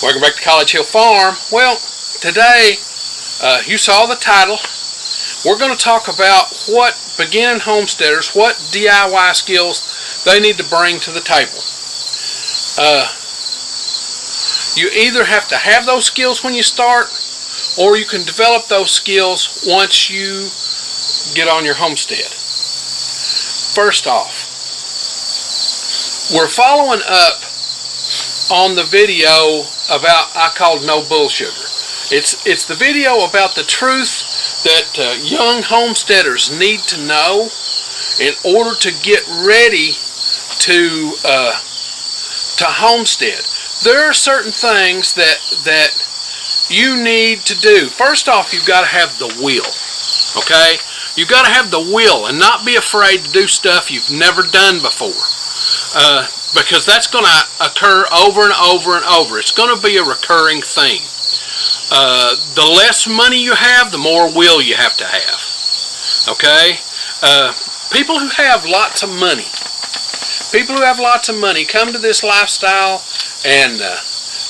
Welcome back to College Hill Farm. Well, today, you saw the title. We're going to talk about what beginning homesteaders, what DIY skills they need to bring to the table. You either have to have those skills when you start, or you can develop those skills once you get on your homestead. First off, we're following up on the video about I called No Bull Sugar. It's the video about the truth that young homesteaders need to know in order to get ready to homestead. There are certain things that you need to do. First off, you've got to have the will. Okay? You've got to have the will and not be afraid to do stuff you've never done before. Because that's going to occur over and over and over. It's going to be a recurring theme. The less money you have, the more will you have to have. Okay? People who have lots of money come to this lifestyle, and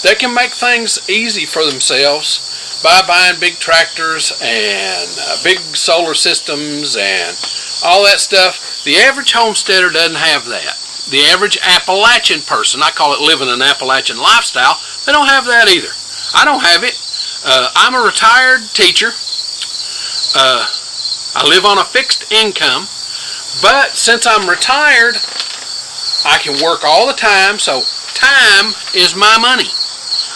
they can make things easy for themselves by buying big tractors and big solar systems and all that stuff. The average homesteader doesn't have that. The average Appalachian person, I call it living an Appalachian lifestyle, they don't have that either. I don't have it. I'm a retired teacher. I live on a fixed income, but since I'm retired, I can work all the time, so time is my money.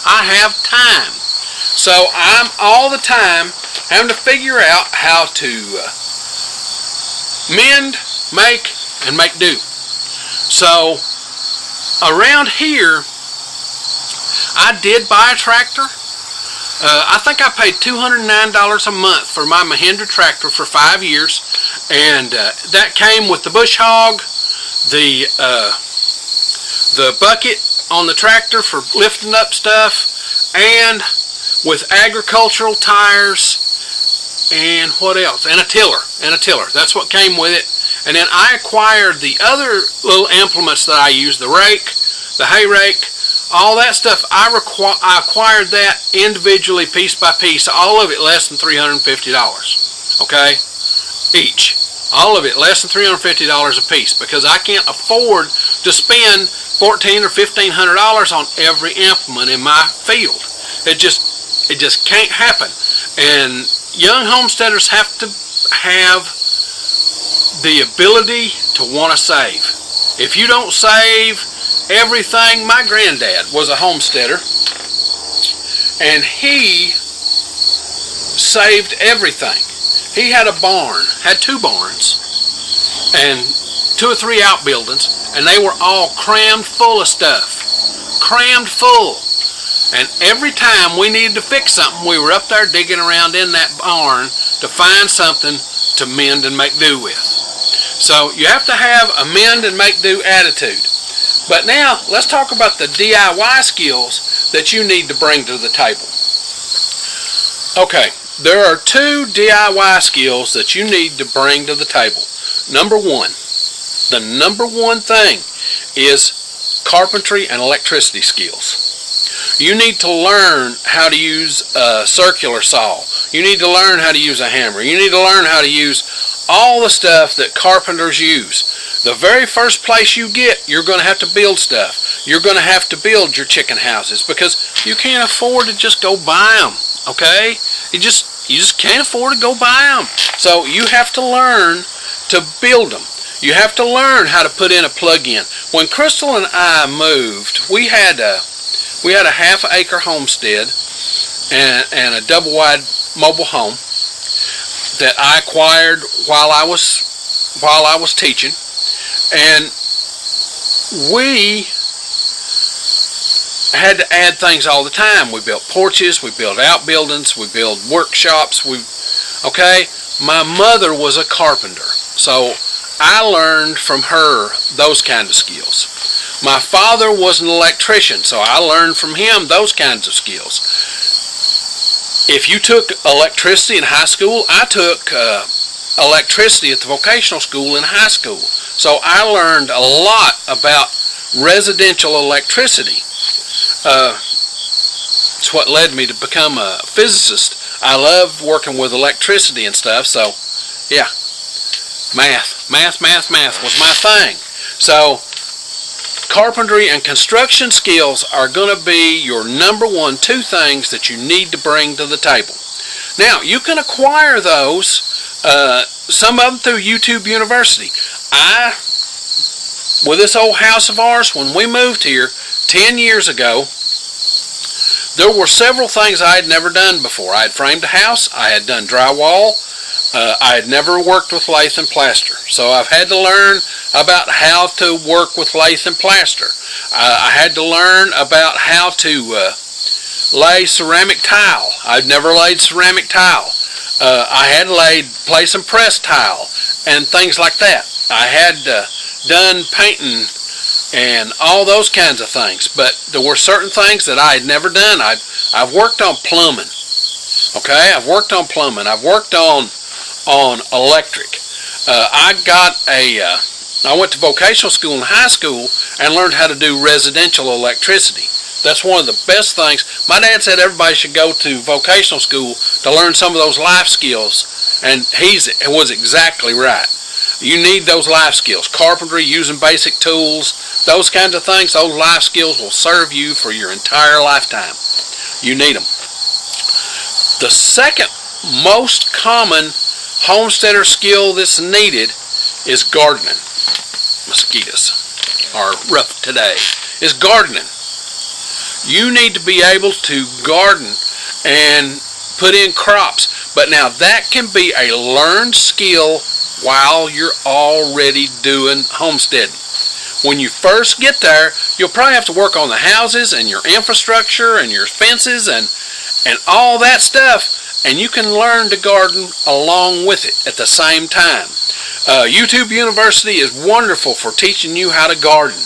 I have time. So I'm all the time having to figure out how to mend, make, and make do. So around here, I did buy a tractor. I think I paid $209 a month for my Mahindra tractor for 5 years, and that came with the bush hog, the bucket on the tractor for lifting up stuff, and with agricultural tires, and what else? And a tiller. That's what came with it. And then I acquired the other little implements that I use, the rake, the hay rake, all that stuff. I acquired that individually, piece by piece, all of it less than $350, okay, each. All of it less than $350 a piece, because I can't afford to spend $1,400 or $1,500 on every implement in my field. It just can't happen. And young homesteaders have to have the ability to want to save. If you don't save everything, my granddad was a homesteader, and he saved everything. He had a barn, had 2 barns, and 2 or 3 outbuildings, and they were all crammed full of stuff. Crammed full. And every time we needed to fix something, we were up there digging around in that barn to find something to mend and make do with. So you have to have a mend and make do attitude. But now let's talk about the DIY skills that you need to bring to the table. Okay, there are 2 DIY skills that you need to bring to the table. Number 1, the number 1 thing is carpentry and electricity skills. You need to learn how to use a circular saw. You need to learn how to use a hammer. You need to learn how to use all the stuff that carpenters use. The very first place you get, you're going to have to build stuff. You're going to have to build your chicken houses, because you can't afford to just go buy them, okay? You just can't afford to go buy them. So you have to learn to build them. You have to learn how to put in a plug-in. When Crystal and I moved, we had a half-acre homestead and a double-wide mobile home that I acquired while I was teaching, and we had to add things all the time. We built porches, we built outbuildings, we built workshops. Okay, my mother was a carpenter, so I learned from her those kind of skills. My father was an electrician, so I learned from him those kinds of skills. If you took electricity in high school, I took electricity at the vocational school in high school. So I learned a lot about residential electricity. It's what led me to become a physicist. I love working with electricity and stuff, so yeah, math was my thing. So carpentry and construction skills are going to be your number one two things that you need to bring to the table. Now, you can acquire those, some of them through YouTube University. With this old house of ours, when we moved here 10 years ago, there were several things I had never done before. I had framed a house, I had done drywall, I had never worked with lath and plaster. So I've had to learn about how to work with lath and plaster. I had to learn about how to lay ceramic tile. I'd never laid ceramic tile. I had place and press tile and things like that. I had done painting and all those kinds of things, but there were certain things that I had never done. I've worked on plumbing. Okay, I've worked on plumbing. I've worked on electric. I went to vocational school in high school and learned how to do residential electricity. That's one of the best things. My dad said everybody should go to vocational school to learn some of those life skills, and he was exactly right. You need those life skills. Carpentry, using basic tools, those kinds of things, those life skills will serve you for your entire lifetime. You need them. The second most common homesteader skill that's needed is gardening. Mosquitoes are rough today. Is gardening. You need to be able to garden and put in crops. But now that can be a learned skill while you're already doing homesteading. When you first get there, you'll probably have to work on the houses and your infrastructure and your fences and all that stuff, and you can learn to garden along with it at the same time. YouTube University is wonderful for teaching you how to garden,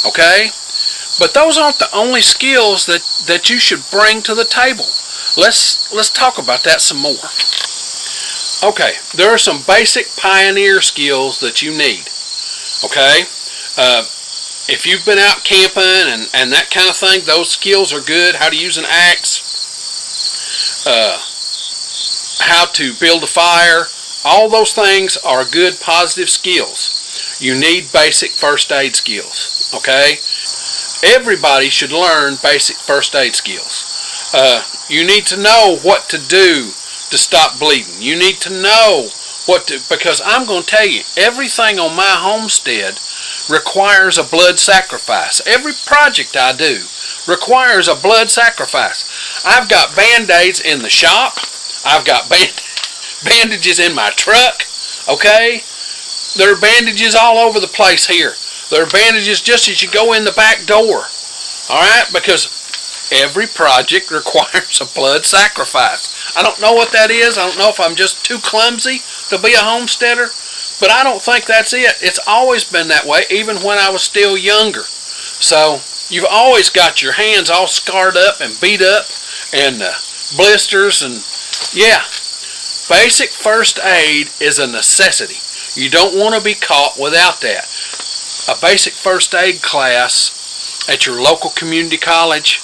okay? But those aren't the only skills that you should bring to the table. Let's talk about that some more. Okay, there are some basic pioneer skills that you need, okay? If you've been out camping and that kind of thing, those skills are good. How to use an axe, how to build a fire, all those things are good positive skills. You need basic first aid skills, okay? Everybody should learn basic first aid skills. You need to know what to do to stop bleeding. You need to know because I'm going to tell you, everything on my homestead requires a blood sacrifice. Every project I do requires a blood sacrifice. I've got Band-Aids in the shop. I've got bandages in my truck, okay? There are bandages all over the place here. There are bandages just as you go in the back door, all right? Because every project requires a blood sacrifice. I don't know what that is. I don't know if I'm just too clumsy to be a homesteader, but I don't think that's it. It's always been that way, even when I was still younger. So you've always got your hands all scarred up and beat up and blisters, and yeah, basic first aid is a necessity. You don't want to be caught without that. A basic first aid class at your local community college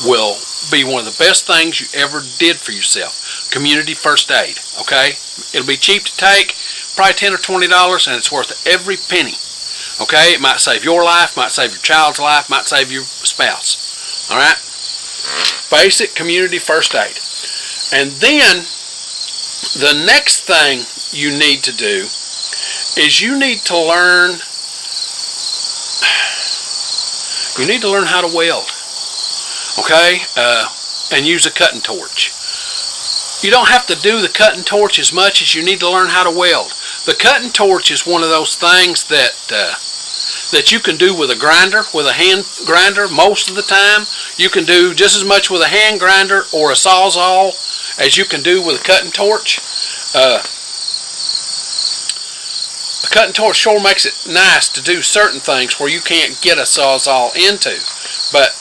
will be one of the best things you ever did for yourself. Community first aid, okay? It'll be cheap to take, probably $10 or $20, and it's worth every penny, okay? It might save your life, might save your child's life, might save your spouse, all right? Basic community first aid. And then the next thing you need to do is you need to learn how to weld, okay? And use a cutting torch. You don't have to do the cutting torch as much as you need to learn how to weld. The cutting torch is one of those things that you can do with a grinder, with a hand grinder most of the time. You can do just as much with a hand grinder or a sawzall as you can do with a cutting torch. A cutting torch sure makes it nice to do certain things where you can't get a sawzall into, but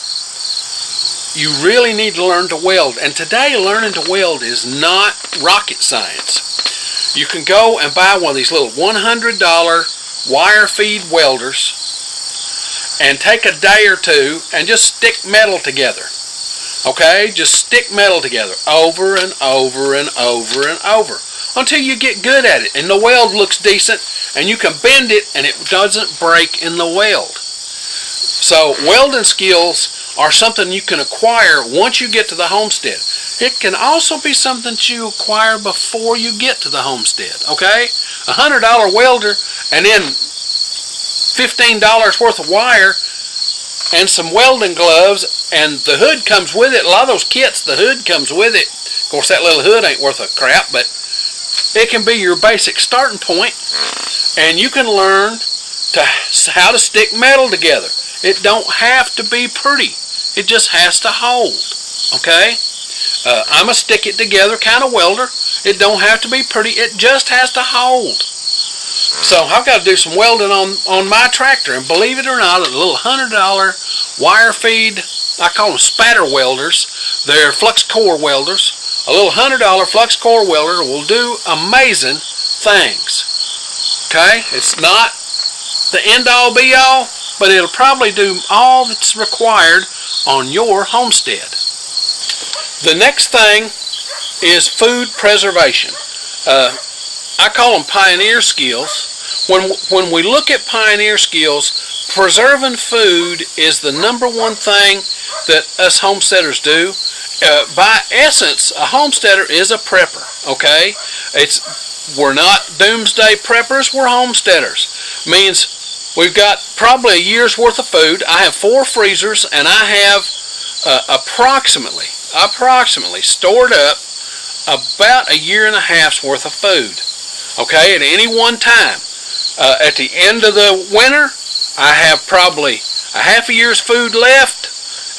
you really need to learn to weld. And today, learning to weld is not rocket science. You can go and buy one of these little $100 wire feed welders and take a day or two and just stick metal together. Okay, just stick metal together over and over and over and over until you get good at it and the weld looks decent and you can bend it and it doesn't break in the weld. So welding skills are something you can acquire once you get to the homestead. It can also be something that you acquire before you get to the homestead. Okay, $100 welder and then $15 worth of wire and some welding gloves, and the hood comes with it. A lot of those kits, the hood comes with it. Of course, that little hood ain't worth a crap, but it can be your basic starting point, and you can learn how to stick metal together. It don't have to be pretty. It just has to hold. Okay? I'm a stick it together kind of welder. It don't have to be pretty. It just has to hold. So I've got to do some welding on my tractor, and believe it or not, a little $100 wire feed, I call them spatter welders. They're flux core welders. A little $100 flux core welder will do amazing things. Okay, it's not the end all be all, but it'll probably do all that's required on your homestead. The next thing is food preservation. I call them pioneer skills. When we look at pioneer skills, preserving food is the #1 thing that us homesteaders do. By essence, a homesteader is a prepper. Okay, we're not doomsday preppers. We're homesteaders. Means we've got probably a year's worth of food. I have 4 freezers, and I have approximately stored up about a year and a half's worth of food. Okay, at any one time. At the end of the winter, I have probably a half a year's food left,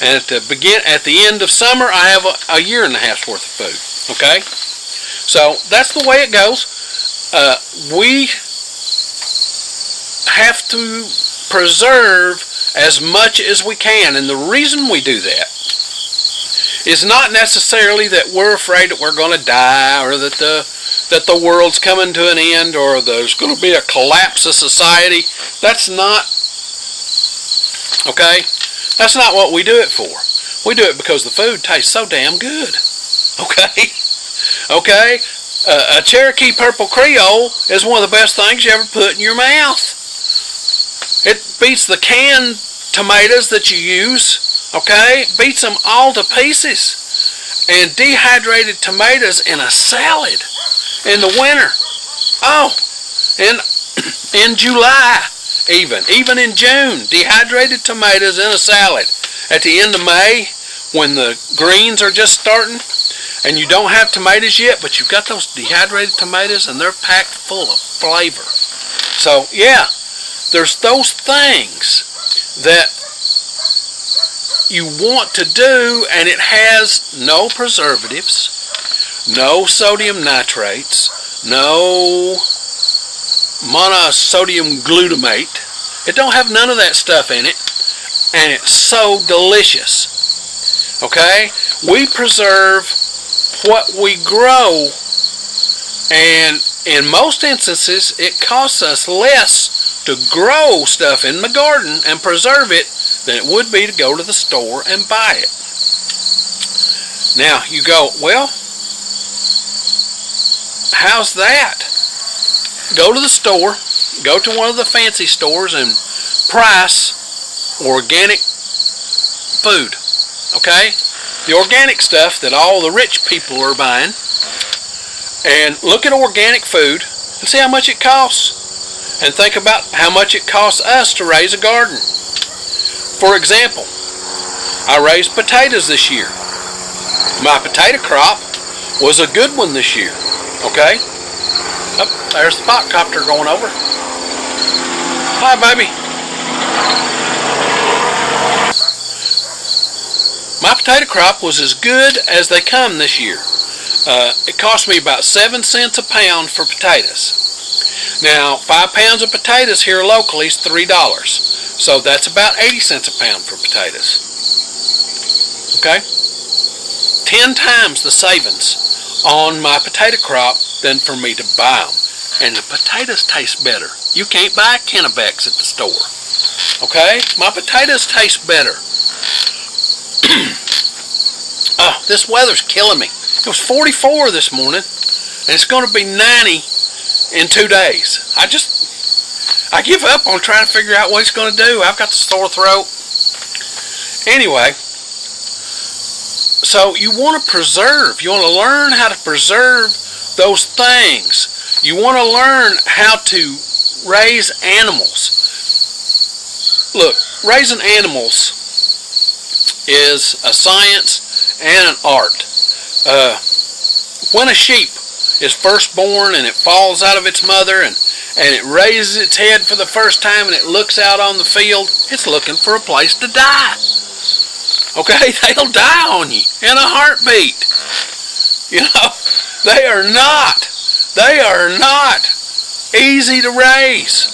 and at the end of summer, I have a year and a half's worth of food. Okay, so that's the way it goes. We have to preserve as much as we can, and the reason we do that is not necessarily that we're afraid that we're going to die, or that the world's coming to an end, or there's going to be a collapse of society. That's not, okay? That's not what we do it for. We do it because the food tastes so damn good. Okay? Okay? A Cherokee Purple Creole is one of the best things you ever put in your mouth. It beats the canned tomatoes that you use. Okay? It beats them all to pieces. And dehydrated tomatoes in a salad in the winter. Oh, and in July, even in June, dehydrated tomatoes in a salad. At the end of May, when the greens are just starting, and you don't have tomatoes yet, but you've got those dehydrated tomatoes, and they're packed full of flavor. So, yeah, there's those things that you want to do, and it has no preservatives, no sodium nitrates, no monosodium glutamate. It don't have none of that stuff in it, and it's so delicious. Okay? We preserve what we grow, and in most instances, it costs us less to grow stuff in the garden and preserve it than it would be to go to the store and buy it. Now, you go, well, how's that? Go to the store, go to one of the fancy stores and price organic food, okay? The organic stuff that all the rich people are buying, and look at organic food and see how much it costs, and think about how much it costs us to raise a garden. For example, I raised potatoes this year. My potato crop was a good one this year, okay? Oh, there's the pot copter going over. Hi, baby. My potato crop was as good as they come this year. It cost me about 7 cents a pound for potatoes. Now, 5 pounds of potatoes here locally is $3. So that's about 80 cents a pound for potatoes. Okay? 10 times the savings on my potato crop than for me to buy them. And the potatoes taste better. You can't buy Kennebecs at the store. Okay? My potatoes taste better. This weather's killing me. It was 44 this morning, and it's going to be 90 in 2 days. I give up on trying to figure out what it's going to do. I've got the sore throat. Anyway, so you want to preserve. You want to learn how to preserve those things. You want to learn how to raise animals. Look, raising animals is a science and an art. When a sheep is first born and it falls out of its mother and it raises its head for the first time and it looks out on the field, it's looking for a place to die. Okay, they'll die on you in a heartbeat. You know, they are not easy to raise.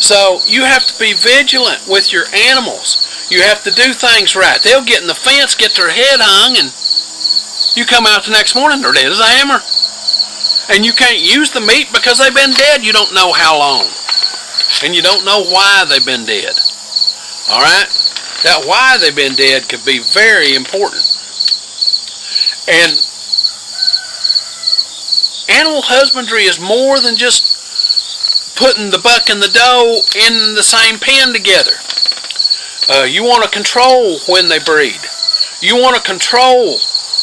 So you have to be vigilant with your animals. You have to do things right. They'll get in the fence, get their head hung, and you come out the next morning, they're dead as a hammer. And you can't use the meat because they've been dead you don't know how long. And you don't know why they've been dead. Alright? That why they've been dead could be very important. And animal husbandry is more than just putting the buck and the doe in the same pen together. You want to control when they breed. You want to control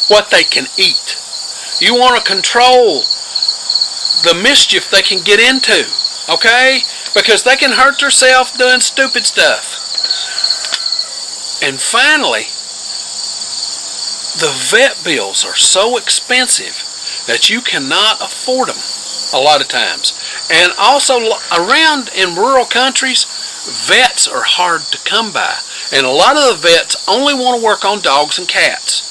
what they can eat. You want to control the mischief they can get into, okay? Because they can hurt themselves doing stupid stuff. And finally, the vet bills are so expensive that you cannot afford them a lot of times. And also around in rural countries, vets are hard to come by. And a lot of the vets only want to work on dogs and cats.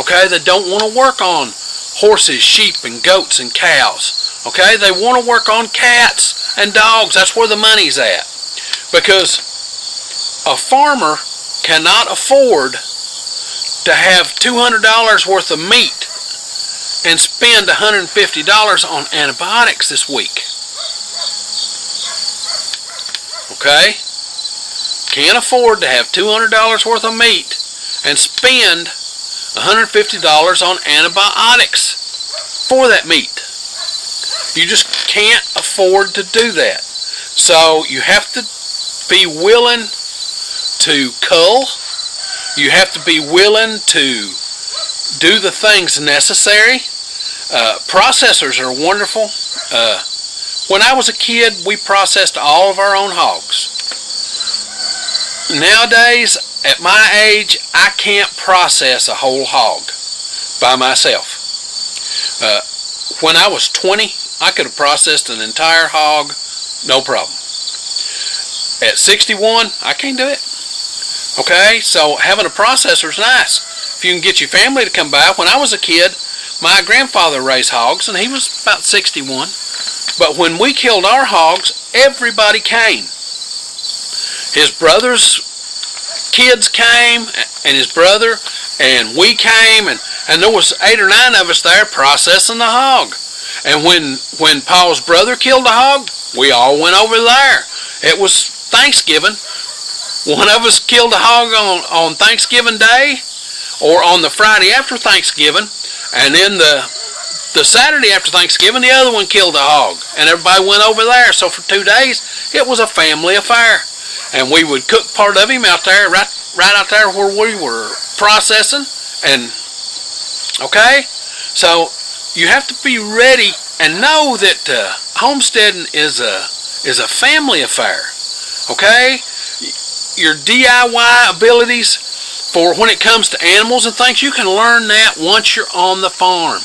Okay, they don't want to work on horses, sheep, and goats and cows. Okay, they want to work on cats and dogs. That's where the money's at. Because a farmer cannot afford to have $200 worth of meat and spend $150 on antibiotics this week. Okay? Can't afford to have $200 worth of meat and spend $150 on antibiotics for that meat. You just can't afford to do that. So you have to be willing to cull. You have to be willing to do the things necessary. Processors are wonderful. When I was a kid, we processed all of our own hogs. Nowadays, at my age, I can't process a whole hog by myself. When I was 20, I could have processed an entire hog, no problem. At 61, I can't do it. Okay, so having a processor is nice. If you can get your family to come by. When I was a kid, my grandfather raised hogs, and he was about 61. But when we killed our hogs, everybody came. His brother's kids came, and his brother, and we came, and there was 8 or 9 of us there processing the hog. And when Paul's brother killed a hog, we all went over there. It was Thanksgiving. One of us killed a hog on Thanksgiving Day, or on the Friday after Thanksgiving, and then the Saturday after Thanksgiving, the other one killed a hog, and everybody went over there. So for 2 days, it was a family affair. And we would cook part of him out there, right out there where we were processing. And okay, so you have to be ready and know that homesteading is a family affair. Okay, your DIY abilities for when it comes to animals and things, you can learn that once you're on the farm.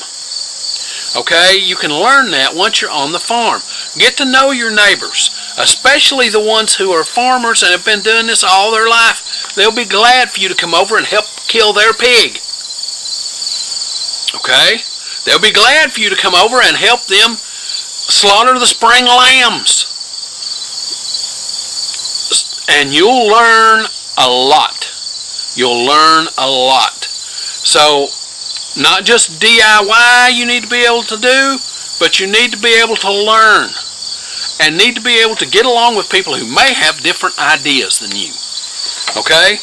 Okay, you can learn that once you're on the farm. Get to know your neighbors, especially the ones who are farmers and have been doing this all their life. They'll be glad for you to come over and help kill their pig. Okay, they'll be glad for you to come over and help them slaughter the spring lambs. And you'll learn a lot. You'll learn a lot. So, not just DIY you need to be able to do, but you need to be able to learn. And need to be able to get along with people who may have different ideas than you. Okay?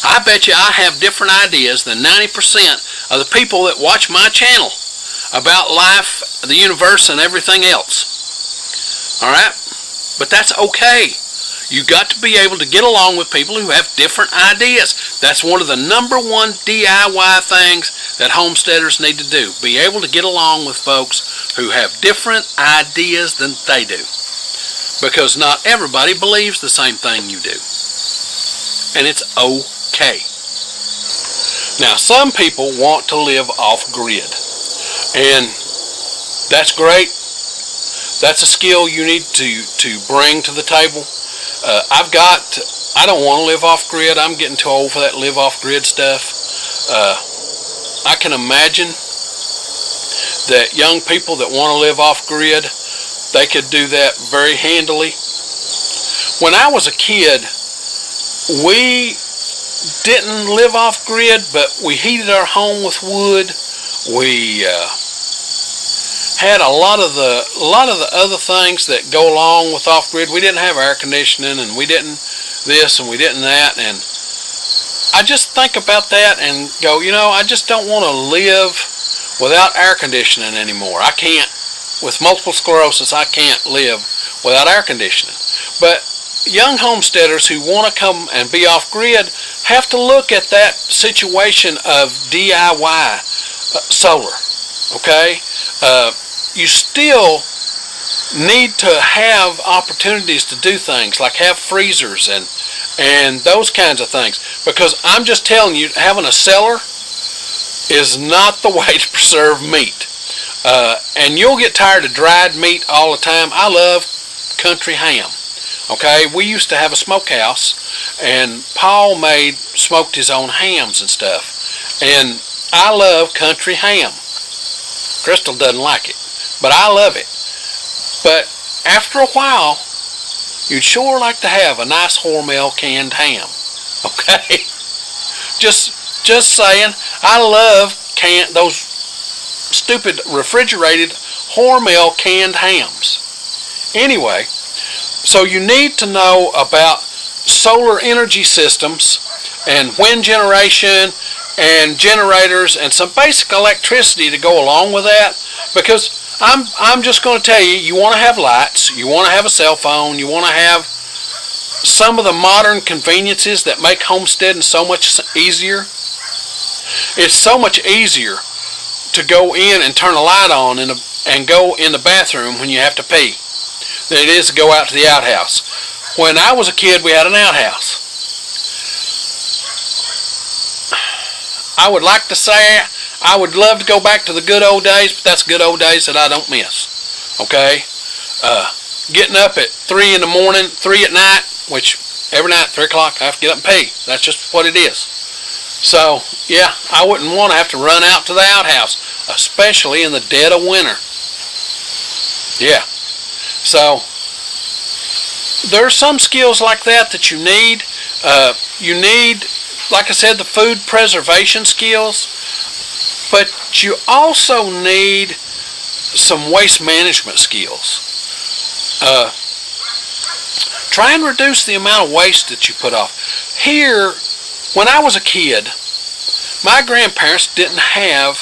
I bet you I have different ideas than 90% of the people that watch my channel about life, the universe, and everything else. Alright? But that's okay. You got to be able to get along with people who have different ideas. That's one of the #1 DIY things that homesteaders need to do. Be able to get along with folks who have different ideas than they do. Because not everybody believes the same thing you do. And it's okay. Now, some people want to live off-grid. And that's great. That's a skill you need to bring to the table. I don't want to live off-grid. I'm getting too old for that live off-grid stuff. I can imagine that young people that want to live off-grid, they could do that very handily. When I was a kid, we didn't live off-grid, but we heated our home with wood. We had a lot of the other things that go along with off-grid. We didn't have air conditioning, and we didn't this, and we didn't that, and I just think about that and go, you know, I just don't want to live without air conditioning anymore. I can't. With multiple sclerosis, I can't live without air conditioning. But young homesteaders who want to come and be off-grid have to look at that situation of DIY solar, okay? You still need to have opportunities to do things like have freezers and those kinds of things, because I'm just telling you, having a cellar is not the way to preserve meat. And you'll get tired of dried meat all the time. I love country ham. Okay, we used to have a smokehouse, and Paul smoked his own hams and stuff, and I love country ham. Crystal doesn't like it, but I love it. But after a while, you'd sure like to have a nice Hormel canned ham. Okay, just saying. I love those stupid refrigerated Hormel canned hams. Anyway, so you need to know about solar energy systems and wind generation and generators and some basic electricity to go along with that, because I'm just going to tell you, you want to have lights, you want to have a cell phone, you want to have some of the modern conveniences that make homesteading so much easier. It's so much easier to go in and turn a light on and go in the bathroom when you have to pee than it is to go out to the outhouse. When I was a kid, we had an outhouse. I would like to say I would love to go back to the good old days, but that's good old days that I don't miss. Okay? Getting up at 3 in the morning, 3 at night, which every night, 3 o'clock, I have to get up and pee. That's just what it is. So, yeah, I wouldn't want to have to run out to the outhouse, especially in the dead of winter. Yeah. So, there's some skills like that you need. You need, like I said, the food preservation skills, but you also need some waste management skills. Try and reduce the amount of waste that you put off. Here, when I was a kid, my grandparents didn't have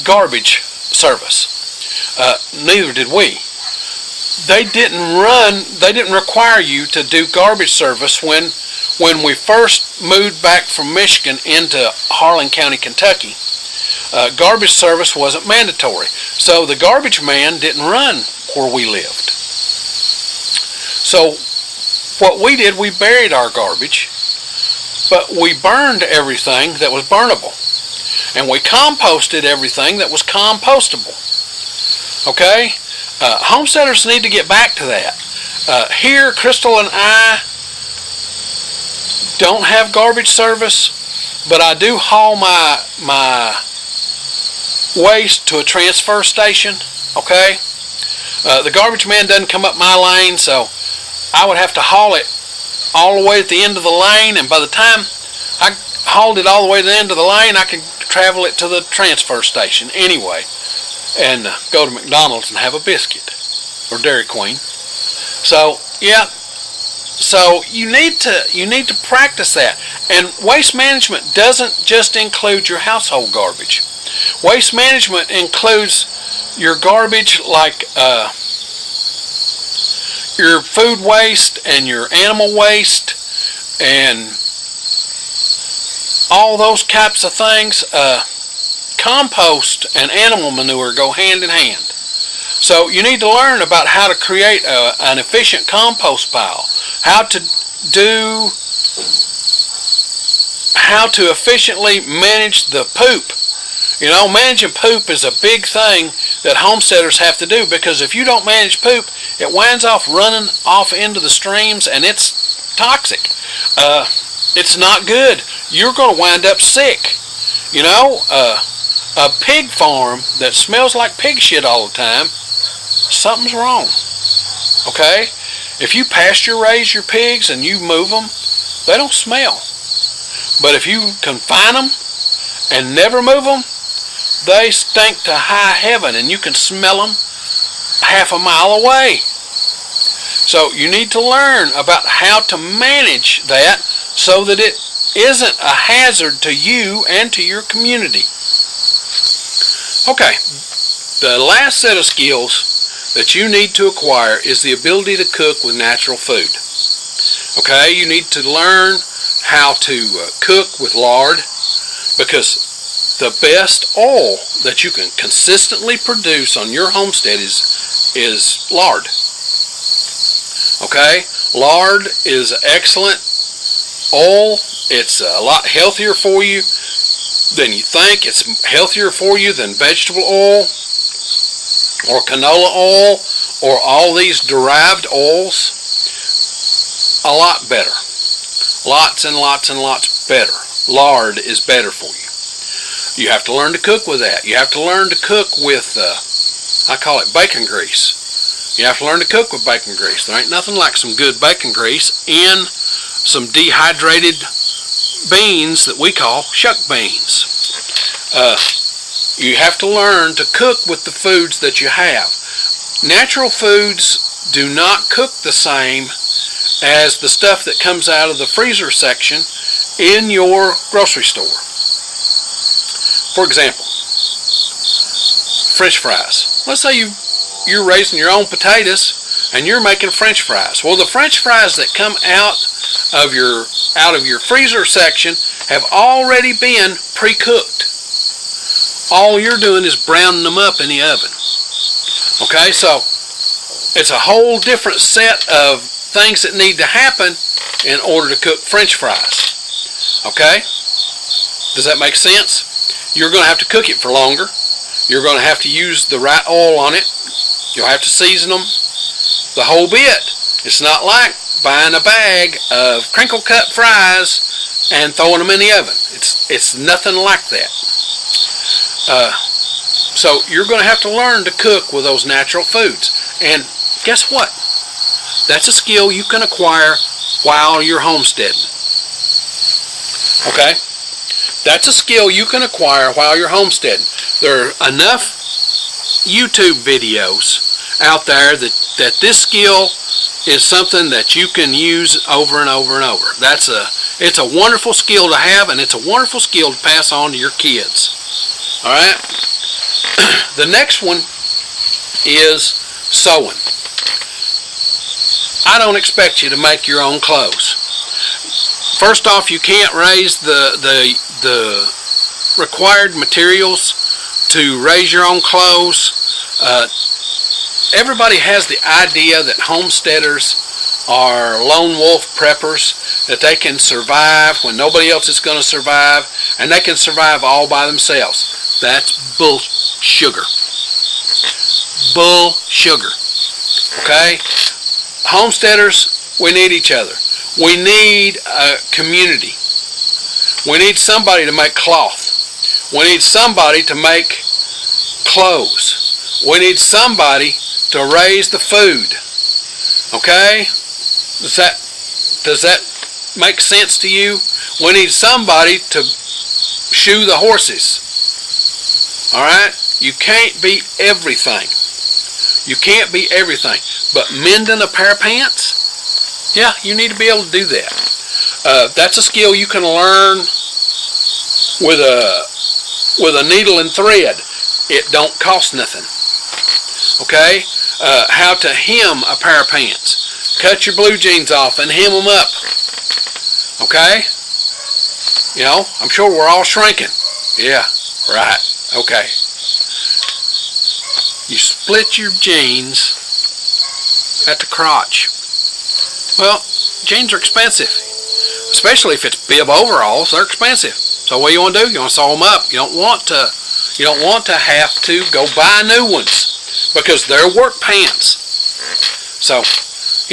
garbage service. Neither did we. They didn't require you to do garbage service when we first moved back from Michigan into Harlan County, Kentucky. Garbage service wasn't mandatory. So the garbage man didn't run where we lived. So what we did, we buried our garbage, but we burned everything that was burnable. And we composted everything that was compostable. Okay? Homesteaders need to get back to that. Here, Crystal and I don't have garbage service, but I do haul my waste to a transfer station. Okay? The garbage man doesn't come up my lane, so I would have to haul it all the way at the end of the lane, and by the time I hauled it all the way to the end of the lane, I could travel it to the transfer station anyway, and go to McDonald's and have a biscuit, or Dairy Queen. So, yeah, So you need to practice that. And waste management doesn't just include your household garbage. Waste management includes your garbage like your food waste and your animal waste and all those types of things. Compost and animal manure go hand in hand. So you need to learn about how to create an efficient compost pile, how to efficiently manage the poop. Managing poop is a big thing that homesteaders have to do, because if you don't manage poop, it winds up running off into the streams, and it's toxic. It's not good. You're going to wind up sick. A pig farm that smells like pig shit all the time, something's wrong. Okay? If you pasture raise your pigs and you move them, they don't smell. But if you confine them and never move them, they stink to high heaven, and you can smell them half a mile away. So you need to learn about how to manage that so that it isn't a hazard to you and to your community. Okay, the last set of skills that you need to acquire is the ability to cook with natural food. Okay, you need to learn how to cook with lard, because the best oil that you can consistently produce on your homestead is lard. Okay, lard is excellent oil. It's a lot healthier for you than you think. It's healthier for you than vegetable oil or canola oil or all these derived oils. A lot better. Lots and lots and lots better. Lard is better for you. You have to learn to cook with that. You have to learn to cook with, I call it bacon grease. You have to learn to cook with bacon grease. There ain't nothing like some good bacon grease in some dehydrated beans that we call shuck beans. You have to learn to cook with the foods that you have. Natural foods do not cook the same as the stuff that comes out of the freezer section in your grocery store. For example, French fries. Let's say you're raising your own potatoes and you're making French fries. Well, the French fries that come out of your freezer section have already been pre-cooked. All you're doing is browning them up in the oven. Okay, so it's a whole different set of things that need to happen in order to cook French fries. Okay? Does that make sense? You're going to have to cook it for longer. You're going to have to use the right oil on it. You'll have to season them the whole bit. It's not like buying a bag of crinkle cut fries and throwing them in the oven. It's nothing like that. So you're going to have to learn to cook with those natural foods. And guess what? That's a skill you can acquire while you're homesteading. Okay? That's a skill you can acquire while you're homesteading. There are enough YouTube videos out there that this skill is something that you can use over and over and over. It's a wonderful skill to have, and it's a wonderful skill to pass on to your kids. All right? The next one is sewing. I don't expect you to make your own clothes. First off, you can't raise the required materials to raise your own clothes. Everybody has the idea that homesteaders are lone wolf preppers, that they can survive when nobody else is going to survive, and they can survive all by themselves. That's bull sugar. Bull sugar. Okay? Homesteaders, we need each other. We need a community. We need somebody to make cloth. We need somebody to make clothes. We need somebody to raise the food. Okay? Does that make sense to you? We need somebody to shoe the horses. Alright? You can't be everything. You can't be everything. But mending a pair of pants? Yeah, you need to be able to do that. That's a skill you can learn with a needle and thread. It don't cost nothing. Okay? How to hem a pair of pants. Cut your blue jeans off and hem them up. Okay? You know, I'm sure we're all shrinking. Yeah, right. Okay. You split your jeans at the crotch. Well, jeans are expensive, especially if it's bib overalls. They're expensive. So what do you want to do? You want to sew them up. You don't want to have to go buy new ones because they're work pants. So,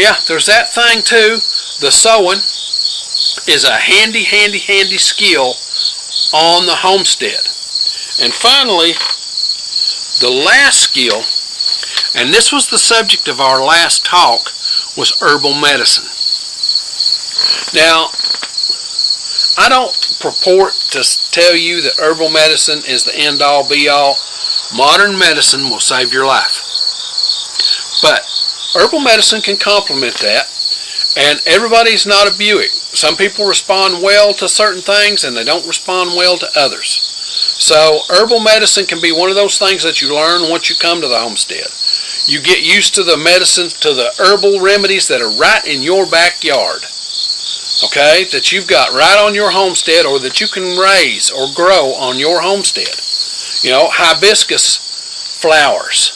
yeah, there's that thing too. The sewing is a handy skill on the homestead. And finally, the last skill, and this was the subject of our last talk, was herbal medicine. Now, I don't purport to tell you that herbal medicine is the end-all be-all. Modern medicine will save your life. But herbal medicine can complement that, and everybody's not a Buick. Some people respond well to certain things and they don't respond well to others. So herbal medicine can be one of those things that you learn once you come to the homestead. You get used to the medicines, to the herbal remedies that are right in your backyard. Okay, that you've got right on your homestead, or that you can raise or grow on your homestead. You know, hibiscus flowers,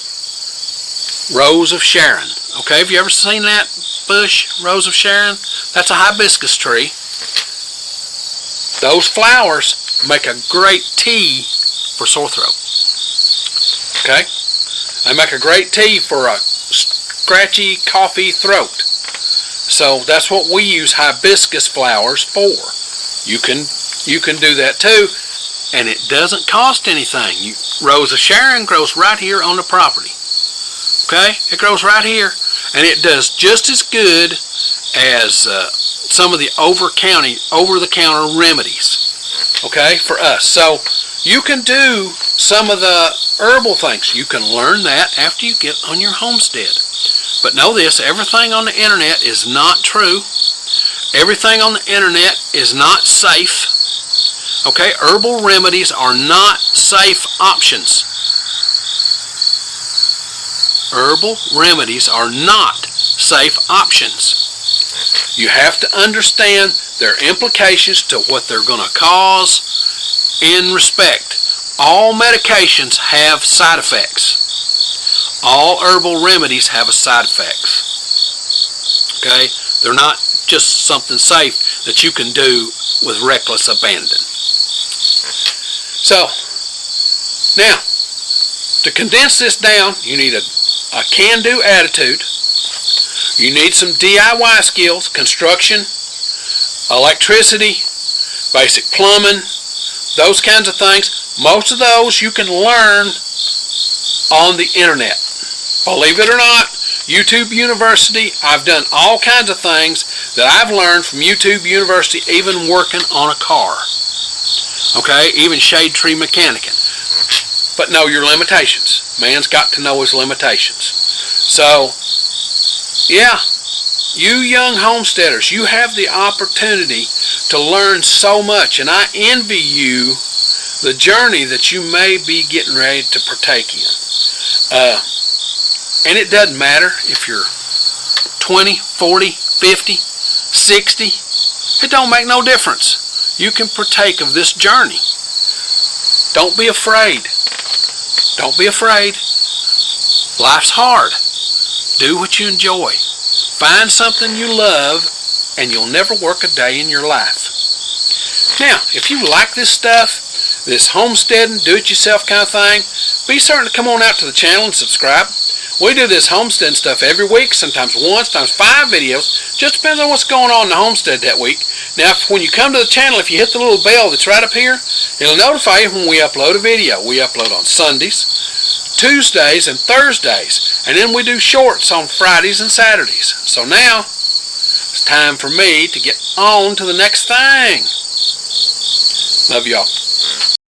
Rose of Sharon. Okay, have you ever seen that bush, Rose of Sharon? That's a hibiscus tree. Those flowers make a great tea for sore throat. Okay, they make a great tea for a scratchy, coughy throat. So that's what we use hibiscus flowers for. You can do that too, and it doesn't cost anything. Rose of Sharon grows right here on the property. Okay, it grows right here, and it does just as good as some of the over-the-counter remedies. Okay, for us. So you can do some of the herbal things. You can learn that after you get on your homestead. But know this, everything on the internet is not true. Everything on the internet is not safe. Okay, herbal remedies are not safe options. Herbal remedies are not safe options. You have to understand their implications to what they're going to cause in respect. All medications have side effects. All herbal remedies have a side effects. Okay? They're not just something safe that you can do with reckless abandon. So, now, to condense this down, you need a can-do attitude. You need some DIY skills, construction, electricity, basic plumbing, those kinds of things. Most of those you can learn on the internet. Believe it or not, YouTube University, I've done all kinds of things that I've learned from YouTube University, even working on a car. Okay, even shade tree mechanicking. But know your limitations. Man's got to know his limitations. So, yeah, you young homesteaders, you have the opportunity to learn so much, and I envy you the journey that you may be getting ready to partake in. And it doesn't matter if you're 20, 40, 50, 60. It don't make no difference. You can partake of this journey. Don't be afraid. Don't be afraid. Life's hard. Do what you enjoy. Find something you love, and you'll never work a day in your life. Now, if you like this stuff, this homesteading, do-it-yourself kind of thing, be certain to come on out to the channel and subscribe. We do this homestead stuff every week, sometimes 1, sometimes 5 videos. Just depends on what's going on in the homestead that week. Now, when you come to the channel, if you hit the little bell that's right up here, it'll notify you when we upload a video. We upload on Sundays, Tuesdays, and Thursdays. And then we do shorts on Fridays and Saturdays. So now, it's time for me to get on to the next thing. Love y'all.